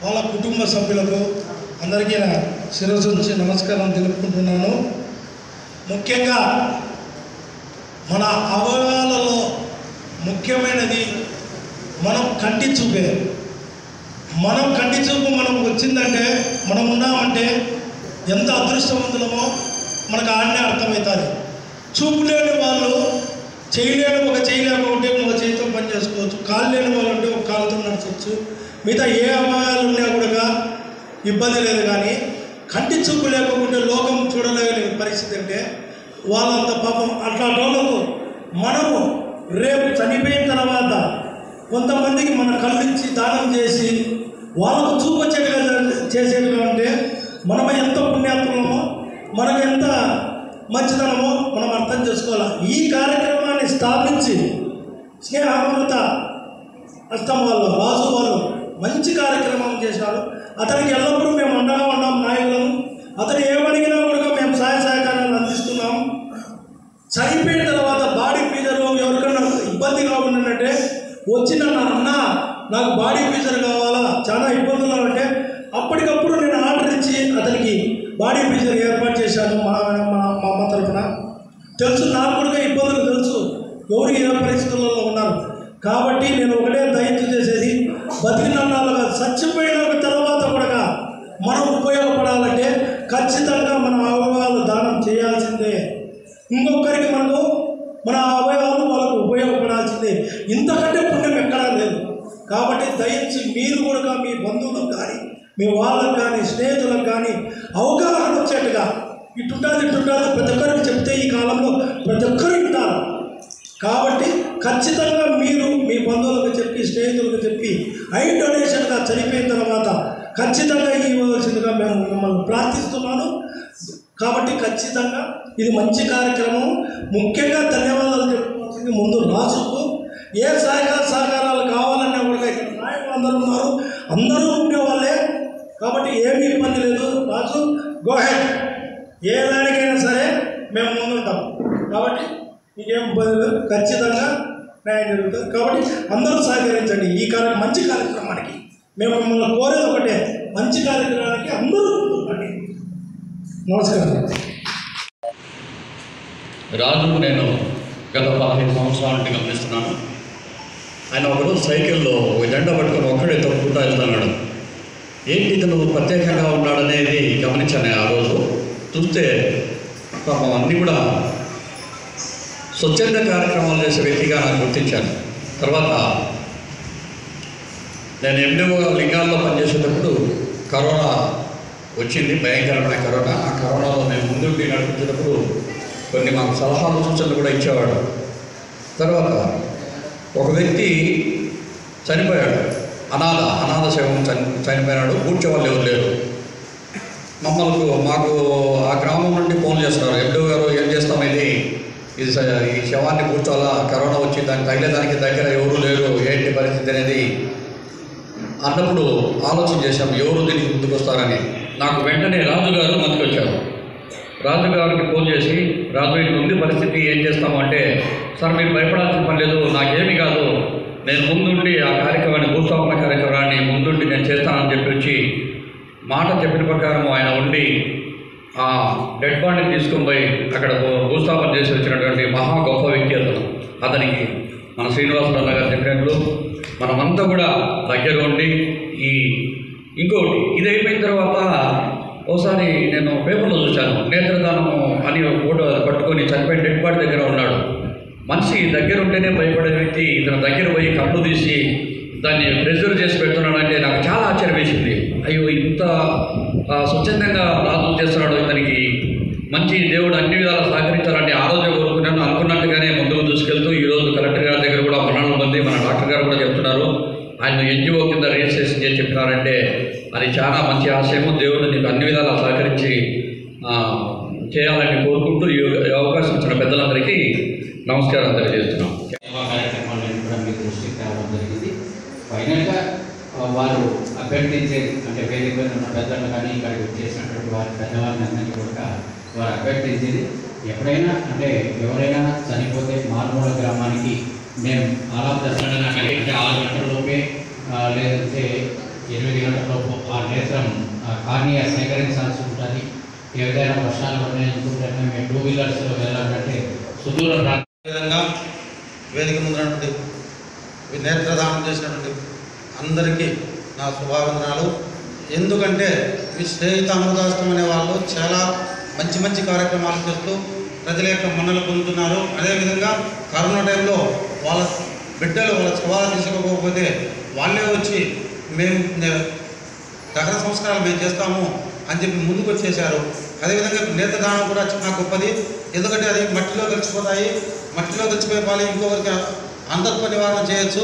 వాళ్ళ కుటుంబ సభ్యులకు అందరికీ నా శిరస్సు నుంచి నమస్కారం తెలుపుకుంటున్నాను. ముఖ్యంగా మన అవయవాలలో ముఖ్యమైనది మనం కంటి చూపే. మనం కంటి చూపు మనకు వచ్చిందంటే, మనం ఉన్నామంటే ఎంత అదృష్టవంతులమో మనకు ఆడనే అర్థమవుతుంది. చూపు లేని వాళ్ళు చేయలేని ఒక చేయితో పని చేసుకోవచ్చు, కాలు లేని వాళ్ళు ఉంటే ఒక కాలుతో నడచవచ్చు, మిగతా ఏ అవయవాలు ఉన్నా కూడా ఇబ్బంది లేదు. కానీ కంటి చూపు లేకపోతే లోకం చూడలేని పరిస్థితి అంటే వాళ్ళంత పాపం అట్లాంటి వాళ్ళకు మనము రేపు చనిపోయిన తర్వాత కొంతమందికి మన కళ్ళు ఇచ్చి దానం చేసి వాళ్ళకు చూపొచ్చేట్టుగా చేసేట్టుగా ఉంటే మనం ఎంత పుణ్యాత్మమో, మనకు ఎంత మంచితనమో మనం అర్థం చేసుకోవాలి. ఈ కార్యక్రమాన్ని స్థాపించి స్నేహామృత అష్టం వాళ్ళు రాజు వాళ్ళు మంచి కార్యక్రమం చేశారు. అతనికి ఎల్లప్పుడూ మేము అండగా ఉన్నాం నాయకులను. అతను ఏమడిగినా కూడా మేము సహాయకారాలు అందిస్తున్నాం. చనిపోయిన తర్వాత బాడీ ఫీజరు ఎవరికైనా ఇబ్బందిగా ఉందంటే వచ్చిన నా అన్న నాకు బాడీ ఫీజర్ కావాలా, చాలా ఇబ్బందులు అంటే అప్పటికప్పుడు నేను ఆర్డర్ ఇచ్చి అతనికి బాడీ ఫీజర్ ఏర్పాటు చేశాను. మా అమ్మ తరఫున తెలుసు, నాకు కూడా ఇబ్బందులు తెలుసు, ఎవరు ఏ పరిస్థితులలో ఉన్నారు. కాబట్టి నేను ఒకటే దయచేసి చేసేది, బతికినన్నాళ్ళుగా చచ్చిపోయిన తర్వాత కూడా మనం ఉపయోగపడాలంటే ఖచ్చితంగా మన అవయవాలు దానం చేయాల్సిందే. ఇంకొకరికి మనకు మన అవయవాలు వాళ్ళకు ఉపయోగపడాల్సిందే. ఇంతకంటే పుణ్యం ఎక్కడా లేదు. కాబట్టి దయచేసి మీరు కూడా మీ బంధువులకు కానీ, మీ వాళ్ళకు కానీ, స్నేహితులకు కానీ అవగాహన వచ్చేట్టుగా ఇటుంటుంది ప్రతి ఒక్కరికి చెప్తే ఈ కాలంలో ప్రతి ఒక్కరు వింటారు. కాబట్టి ఖచ్చితంగా మీరు మీ బంధువులకు చెప్పి, స్నేహితులకు చెప్పి ఐ డొనేషన్గా చనిపోయిన తర్వాత ఖచ్చితంగా ఇవ్వవలసిందిగా మేము మిమ్మల్ని ప్రార్థిస్తున్నాను. కాబట్టి ఖచ్చితంగా ఇది మంచి కార్యక్రమం. ముఖ్యంగా ధన్యవాదాలు చెప్పుకోవాల్సింది ముందు రాజుకు. ఏ సహకారాలు కావాలన్నా కూడా ఇక్కడ నాయకులు అందరూ ఉన్నారు, అందరూ ఉండేవాళ్ళే. కాబట్టి ఏమీ ఇబ్బంది లేదు. రాజు గో హెడ్, ఏ దానికైనా సరే మేము ముందుంటాం. కాబట్టి మీకేం ఇబ్బంది లేదు, ఖచ్చితంగా న్యాయం జరుగుతుంది. కాబట్టి అందరూ సహకరించండి ఈ మంచి కార్యక్రమానికి. మేము మిమ్మల్ని కోరేది ఒకటే, మంచి కార్యక్రమానికి అందరూ ముందుండండి. నమస్కారం. రాజు నేను గత 15 సంవత్సరాల నుండి గమనిస్తున్నాను. ఆయన ఒకరోజు సైకిల్లో ఒక జెండా పట్టుకొని ఒక్కడే తొక్కుకుంటూ వెళ్తున్నాడు. ఏంటి ఇతను ప్రత్యేకంగా ఉన్నాడనేది గమనించాను. ఆ రోజు చూస్తే పాపం అన్నీ కూడా స్వచ్ఛంద కార్యక్రమాలు చేసే వ్యక్తిగా నాకు గుర్తించాను. తర్వాత నేను ఎండిఓ లింగాల్లో పనిచేసేటప్పుడు కరోనా వచ్చింది, భయంకరమైన కరోనా. ఆ కరోనాలో మేము ముందుండి నడిపించేటప్పుడు కొన్ని మాకు సలహాలు సూచనలు కూడా ఇచ్చేవాడు. తర్వాత ఒక వ్యక్తి చనిపోయాడు, అనాథ శవం చనిపోయినాడు. కూర్చోవాళ్ళు ఎవరు లేరు. మాకు ఆ గ్రామం ఈ శవాన్ని కూర్చోవాలా, కరోనా వచ్చి దానికి తగిలేదానికి దగ్గర ఎవరు లేరు, ఏంటి పరిస్థితి అనేది అన్నప్పుడు ఆలోచన చేశాం ఎవరు దీనికి ముందుకు వస్తారని. నాకు వెంటనే రాజుగారు మధ్యకి వచ్చారు. రాజుగారికి ఫోన్ చేసి, రాజు ఇట్లా ఉంది పరిస్థితి, ఏం చేస్తాము అంటే, సార్ మీరు భయపడాల్సిన పని లేదు, నాకేమీ కాదు, నేను ముందుండి ఆ కార్యక్రమాన్ని భూస్థాపన కార్యక్రమాన్ని ముందుండి నేను చేస్తానని చెప్పి వచ్చి మాట చెప్పిన ప్రకారం ఆయన ఉండి ఆ డెడ్ బాడీని తీసుకొని పోయి అక్కడ భూస్థాపన చేసి వచ్చినటువంటి మహా గొప్ప వ్యక్తి అతనికి మన శ్రీనివాసరావు గారు చెప్పినట్లు మనమంతా కూడా దగ్గర ఉండి ఇంకొకటి ఇది అయిపోయిన తర్వాత ఒకసారి నేను పేపర్లో చూశాను, నేత్రదానము అని ఫోటో పట్టుకొని చనిపోయిన డెడ్ బాడీ దగ్గర ఉన్నాడు. మనిషి దగ్గర ఉంటేనే భయపడే వ్యక్తి ఇతను దగ్గర పోయి కళ్ళు తీసి దాన్ని ప్రెజర్ చేసి పెడుతున్నాడంటే నాకు చాలా ఆశ్చర్యం వేసింది. అయ్యో ఇంత స్వచ్ఛందంగా రాజు చేస్తున్నాడు, ఇతనికి మంచి దేవుడు అన్ని విధాలు సహకరించాలని ఆ రోజే కోరుకున్నాను. అనుకున్నట్టుగానే ముందుకు తీసుకెళ్తూ ఈరోజు కలెక్టర్ గారి దగ్గర కూడా 12 మంది మన డాక్టర్ గారు కూడా చెప్తున్నారు, ఆయన ఎన్జిఓ కింద రిజిస్ట్రేషన్ చేసి చెప్పినారంటే అది చాలా మంచి ఆశయము. దేవుడు నీకు అన్ని విధాలా సహకరించి చేయాలని కోరుకుంటూ ఈ అవకాశం ఇచ్చిన పెద్దలందరికీ నమస్కారం తెలియజేస్తున్నాం. సేవా కార్యక్రమాలను కూడా మీకు దృష్టికి రావడం జరిగింది. ఫైనల్గా వారు అభ్యర్థించేది అంటే వేదిక మీద ఉన్న పెద్దలు కానీ ఇక్కడికి చేసినటువంటి వారి పెద్దవారిని అందరినీ కూడా వారు అభ్యర్థించేది ఎప్పుడైనా అంటే ఎవరైనా చనిపోతే మారుమూల గ్రామానికి నేను ఆలాప దర్శనంగా కలిగి అంటే 6 గంటల లోపే లేదంటే 8 గంటల లోపు ఆ నేత్రం కార్నియా సేకరించాల్సి ఉంటుంది. ఏదైనా వర్షాలు ఉన్నాయనుకుంటే మేము 2 వీలర్స్లో వెళ్ళాలంటే సుదూర విధంగా వేదిక ముందున్నటువంటి నేత్రదానం చేసినటువంటి అందరికీ నా శుభావందనాలు. ఎందుకంటే ఈ స్నేహిత అమృతాస్తం అనే వాళ్ళు చాలా మంచి మంచి కార్యక్రమాలు చేస్తూ ప్రజల యొక్క మన్నలు పొందుతున్నారు. అదేవిధంగా కరోనా టైంలో వాళ్ళ బిడ్డలు వాళ్ళ సవాలు తీసుకోకపోతే వాళ్ళే వచ్చి మేము దహన సంస్కారాలు మేము చేస్తాము అని చెప్పి ముందుకు వచ్చేసారు. అదేవిధంగా నేత్రదానం కూడా చాలా గొప్పది. ఎందుకంటే అది మట్టిలో కలిసిపోతాయి, మట్టిలో కలిసిపోయే పాలు ఇంకొకరికి అంధత్వ నివారణ చేయొచ్చు.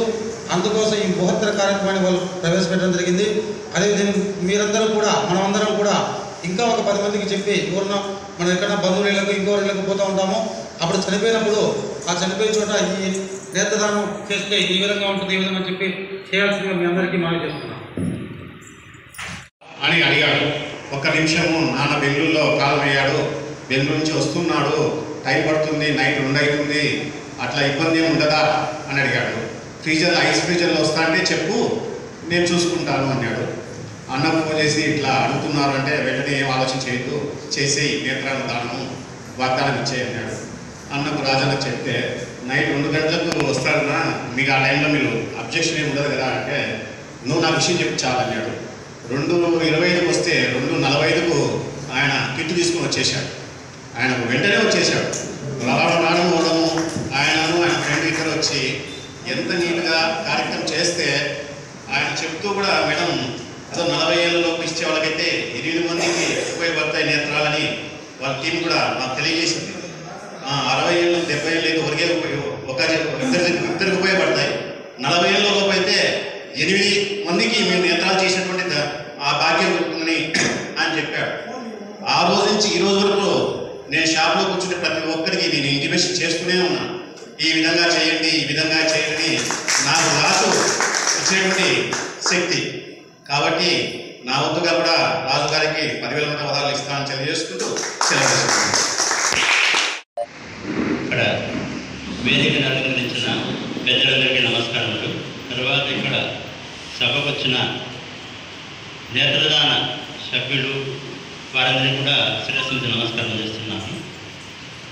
అందుకోసం ఈ బృహత్తర కార్యక్రమాన్ని వాళ్ళు ప్రవేశపెట్టడం జరిగింది. అదేవిధంగా మీరందరూ కూడా మనమందరం కూడా ఇంకా ఒక 10 మందికి చెప్పి ఎవరన్నా మనం ఎక్కడన్నా బంధువులకు ఇంకోరికి పోతూ ఉంటామో అప్పుడు చనిపోయినప్పుడు ఆ చనిపోయిన చోట ఈ నేత్రదానం చేస్తే ఈ విధంగా ఉంటుంది, ఈ విధంగా చెప్పి చేయాల్సిందిగా మీ అందరికీ మనవి చేస్తున్నాం అని అడిగాడు. 1 నిమిషము నాన్న బెంగళూరులో కాలం అయ్యాడు, బెంగళూరు నుంచి వస్తున్నాడు, టైం పడుతుంది, నైట్ 2 అవుతుంది, అట్లా ఇబ్బంది ఏమి ఉండదా అని అడిగాడు. ఫ్రీజర్ ఐస్ ఫ్రీజర్లో వస్తా అంటే చెప్పు నేను చూసుకుంటాను అన్నాడు. అన్న ఫోన్ చేసి ఇట్లా అడుగుతున్నారు అంటే వెంటనే ఏం ఆలోచన చేయొద్దు, చేసేయి నేత్రాన్ని దానము వాగ్దానం ఇచ్చేయి అన్నాడు. అన్నకు రాజన్నకు చెప్తే నైట్ 2 గంటలకు వస్తాడన్నా, మీకు ఆ టైంలో మీరు అబ్జెక్షన్ ఏమి ఉండదు కదా అంటే నువ్వు నా విషయం చెప్పి చాలన్నాడు. 2:25కు వస్తే 2:45కు ఆయన కిట్టు తీసుకొని వచ్చేసాడు. ఆయన వెంటనే వచ్చేసాడు. రావడం పోవడము ఆయనను ఆయన ఫ్రెండ్ ఇద్దరు వచ్చి ఎంత నీట్గా కార్యక్రమం చేస్తే ఆయన చెప్తూ కూడా మేడం అదో 40 ఏళ్ళలోపు ఇచ్చే వాళ్ళకైతే 8 మందికి ఉపయోగపడతాయి నేత్రాలని వాళ్ళ టీం కూడా నాకు తెలియజేసింది. 60 ఏళ్ళు 70 ఏళ్ళు అయితే ఒకరికే ఇద్దరికి ఉపయోగపడతాయి, 40 ఏళ్ళ లోపు అయితే 8 మందికి మేము నేత్రాలు చేసినటువంటి ఆ భాగ్యం దొరుకుతుందని ఆయన చెప్పాడు. ఆ రోజు నుంచి ఈ రోజు వరకు నేను షాప్లో కూర్చుంటే ప్రతి ఒక్కరికి నేను ఇంటిమేషన్ చేస్తూనే ఉన్నాను, ఈ విధంగా చేయండి, ఈ విధంగా చేయండి, నాకు రాజు ఇచ్చేటువంటి శక్తి. కాబట్టి నా వంతుగా కూడా రాజుగారికి 10,000 పదాలు ఇస్తానని తెలియజేసుకుంటూ సెలవు తీసుకుంటున్నాను. ఇక్కడ వేదికను అలంకరించిన పెద్దలందరికీ నమస్కారములు. తర్వాత ఇక్కడ సభకు వచ్చిన నేత్రదాన సభ్యులు వారందరికీ కూడా శిరస్సు నమస్కారం చేస్తున్నాను.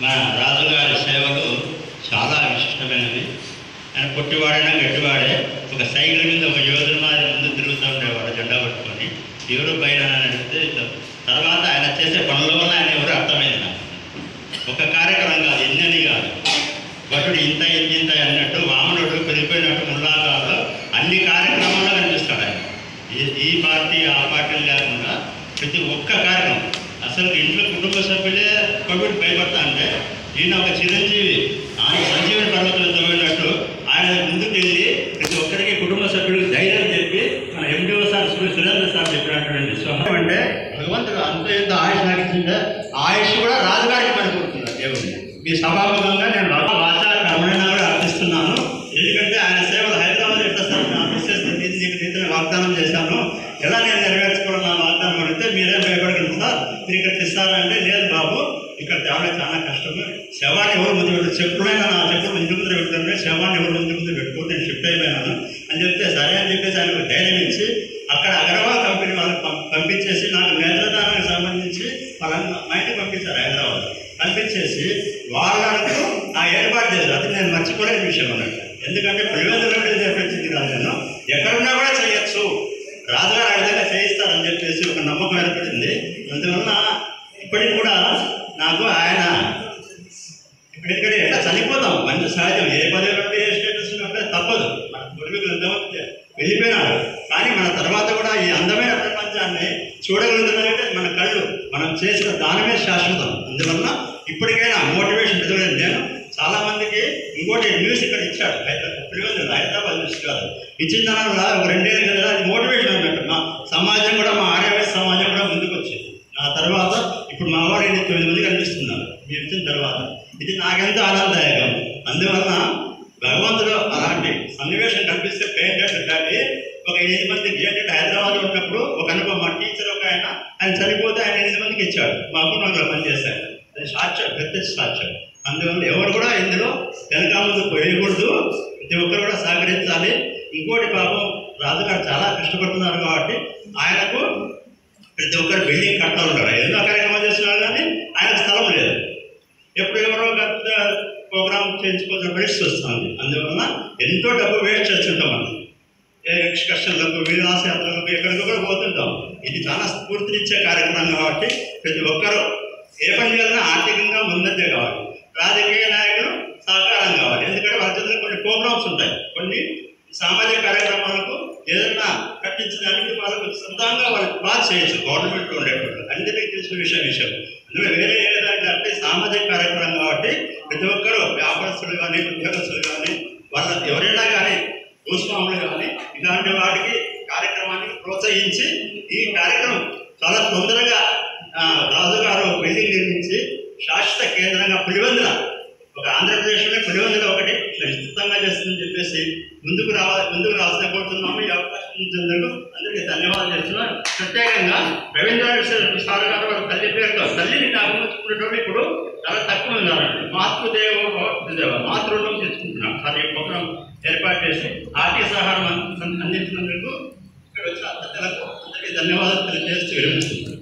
మన రాజుగారి సేవలు చాలా విశిష్టమైనవి. ఆయన పొట్టివాడైనా గట్టివాడే ఒక సైకిల్ మీద ఒక యోధుల మాదిరి ముందు తిరుగుతూ ఉండేవాడు జెండా పట్టుకొని, ఎవరు పైన నడిపితే తర్వాత ఆయన చేసే పనుల వల్ల ఆయన ఎవరు అర్థమైంది నాకు. ఒక కార్యక్రమం కాదు, ఎన్నని కాదు, భటుడు ఇంత ఇంత అన్నట్టు వామనుడు పెరిగిపోయినట్టు ముల్లాగాలో అన్ని కార్యక్రమాల్లో కనిపిస్తాడు ఆయన. ఈ పార్టీ ఆ పార్టీలు లేకుండా ప్రతి ఒక్క కార్యక్రమం. అసలు ఇంట్లో కుటుంబ సభ్యులే కోవిడ్ భయపడతా అంటే ఈయన ఒక చిరంజీవి ఆయన సంజీవని పర్వతంలో తవ్వినట్టు ఆయన ముందుకు వెళ్ళి ప్రతి ఒక్కరికి కుటుంబ సభ్యుడికి ధైర్యం చెప్పి మన ఎండిఓ సార్ సురేంద్ర సార్ చెప్పినటువంటి స్వభావం అంటే భగవంతుడు అంత ఎంత ఆయుష్ నాకించిందే ఆయుష్ కూడా రాజుగారికి పనికొడుతున్నారు దేవుడిని. మీ సభాముఖంగా నేను వాచ కర్మణైనా కూడా అర్పిస్తున్నాను. ఎందుకంటే ఆయన సేవలు హైదరాబాద్ ఎట్లా సార్ నా మిస్సెస్ రీతిని వాగ్దానం చేశాను, ఎలా నేను నెరవేర్చుకోవడం నా వాగ్దానం అడిగితే మీరేం భయపడగలరు సార్, మీరు ఇక్కడ తెస్తారంటే లేదు బాబు ఇక్కడ తేవడం చాలా కష్టము, శవాన్ని ఎవరు ముందు పెట్టు, చెప్పులైనా నా చెప్పులు ఇంటి ముందు పెట్టుకుని శవాన్ని ఎవరు ఇంటి ముందు పెట్టుకుని నేను షిఫ్ట్ అయిపోయినాను అని చెప్తే సరే అని చెప్పేసి ఆయనకు ధైర్యం ఇచ్చి అక్కడ అగర్వాల్ కంపెనీ వాళ్ళకి పంపించేసి నాకు నేత్రదానానికి సంబంధించి వాళ్ళని మా ఇంటికి పంపించారు హైదరాబాద్. పంపించేసి వాళ్ళకు ఆ ఏర్పాటు చేశారు. అది నేను మర్చిపోలేని విషయం అన్నట్టు. ఎందుకంటే పులివెందులో నేర్పించింది కాదు, నేను ఎక్కడున్నా కూడా చేయొచ్చు, రాజుగారు ఆ విధంగా చేయిస్తారని చెప్పేసి ఒక నమ్మకం ఏర్పడింది. అందువలన ఇప్పటికి కూడా నాకు ఆయన ఇక్కడ ఎట్లా చనిపోతాం మంచి సహజం, ఏ పదవి నుండి ఏ స్టేటస్ ఉంటే తప్పదు, మన పూర్వీకులు ఎంతమంది వెళ్ళిపోయినాడు. కానీ మన తర్వాత కూడా ఈ అందమైన ప్రపంచాన్ని చూడగలుగుతున్నారంటే మన కళ్ళు, మనం చేసిన దానమే శాశ్వతం. అందువలన ఇప్పటికైనా మోటివేషన్ ఎదురైంది. నేను చాలా మందికి ఇంకోటి న్యూస్ ఇక్కడ ఇచ్చాడు, హైదరాబాద్ న్యూస్ కాదు, ఇచ్చిన దానివల్ల ఒక 2 ఏళ్ళు కదా అది మోటివేషన్ అన్నట్టు. మా సమాజం కూడా, మా ఆర్యవైశ్య సమాజం కూడా ముందుకు వచ్చింది. ఆ తర్వాత ఇప్పుడు మా వాడు 9 మంది కనిపిస్తున్నారు మీరు ఇచ్చిన తర్వాత. ఇది నాకెంతో ఆనందదాయకం. అందువలన భగవంతుడు అలాంటి సన్నివేశం కనిపిస్తే పేరెంట్ కానీ ఒక 8 మందికి ఏంటంటే హైదరాబాద్లో ఉన్నప్పుడు ఒక అనుభవం, మా టీచర్ ఒక ఆయన చనిపోతే ఆయన 8 మందికి ఇచ్చాడు, మా అప్పుడు పనిచేశాడు. అది సాక్ష్యం, ప్రత్యక్ష సాక్ష్యం. అందువల్ల ఎవరు కూడా ఇందులో వెనక ముందు పోయకూడదు, ప్రతి ఒక్కరు కూడా సహకరించాలి. ఇంకోటి పాపం రాజుగారు చాలా కష్టపడుతున్నారు కాబట్టి ఆయనకు ప్రతి ఒక్కరు బిల్డింగ్ కట్టాలన్నాడు. ఎన్నో కార్యక్రమాలు చేస్తున్నారు కానీ ఆయనకు స్థలం లేదు. ఎప్పుడు ఎవరో పెద్ద ప్రోగ్రామ్ చేయించుకోవాల్సిన పరిస్థితి వస్తుంది. అందువలన ఎంతో డబ్బు వేస్ట్ చేస్తుంటాం మనం, ఎక్స్కర్షన్లకు, విలాసయాత్రలకు, ఎక్కడికి కూడా పోతుంటాం. ఇది చాలా స్ఫూర్తినిచ్చే కార్యక్రమం కాబట్టి ప్రతి ఒక్కరూ ఏ పని చేయాలన్నా ఆర్థికంగా ముందంజే కావాలి, రాజకీయ నాయకులు సహకారం కావాలి. ఎందుకంటే వాళ్ళ చేతుల్లో కొన్ని ప్రోగ్రామ్స్ ఉంటాయి, కొన్ని సామాజిక కార్యక్రమాలకు ఏదైనా కట్టించడానికి వాళ్ళకు సొంతంగా వాళ్ళకి పాస్ చేయొచ్చు గవర్నమెంట్లో ఉండేటప్పుడు. అందరికీ తెలిసిన విషయం. అందులో వేరే ఏదంటే అంటే సామాజిక కార్యక్రమం కాబట్టి ప్రతి ఒక్కరూ వ్యాపారస్తులు కానీ, ఉద్యోగస్తులు కానీ, వాళ్ళ ఎవరైనా కానీ, భూస్వాములు కానీ ఇలాంటి వాటికి కార్యక్రమానికి ప్రోత్సహించి ఈ కార్యక్రమం చాలా తొందరగా రాజుగారు బిల్డింగ్ నిర్మించి శాశ్వత కేంద్రంగా పులివెందుల, ఒక ఆంధ్రప్రదేశ్లో పులివెందుల ఒకటి విస్తృతంగా చేస్తుందని చెప్పేసి ముందుకు రావాల్సిన కోరుతున్నాము. ఈ అవకాశం ఇచ్చినందుకు అందరికీ ధన్యవాదాలు చేస్తున్నాను. ప్రత్యేకంగా రవీంద్ర సార్ గారు వాళ్ళ తల్లి పేరుతో తల్లిని జ్ఞాపకం ఇప్పుడు చాలా తక్కువ ఉన్నారండి. మాతృదేవ తీసుకుంటున్నాం సార్. ఈ ప్రోగ్రాం ఏర్పాటు చేసి ఆర్థిక సహాయం అందించినందుకు ఇక్కడ వచ్చిన పెద్దలకు అందరికీ ధన్యవాదాలు తెలియజేస్తూ విరమిస్తున్నాను.